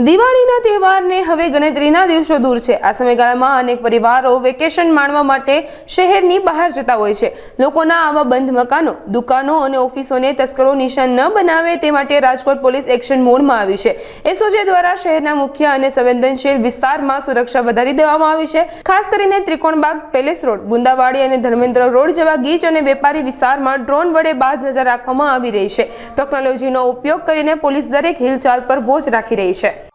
દિવાળીના તહેવારને હવે ગણતરીના દિવસો દૂર છે। આ સમયગાળામાં અનેક પરિવારો વેકેશન માણવા માટે શહેરની બહાર જતા હોય છે। લોકોના આવા બંધ મકાનો, દુકાનો અને ઓફિસોને તસ્કરો નિશાન ન બનાવે તે માટે રાજકોટ પોલીસ એક્શન મોડમાં આવી છે। એસઓજી દ્વારા શહેરના મુખ્ય અને સંવેદનશીલ વિસ્તારમાં સુરક્ષા વધારી દેવામાં આવી છે। ખાસ કરીને ત્રિકોણબાગ, પેલેસ રોડ, ગુંદાવાડી અને ધર્મેન્દ્ર રોડ જેવા ગીચ અને વેપારી વિસ્તારમાં ડ્રોન વડે બાજ નજર રાખવામાં આવી રહી છે। ટેકનોલોજીનો ઉપયોગ કરીને પોલીસ દરેક હિલચાલ પર વોચ રાખી રહી છે।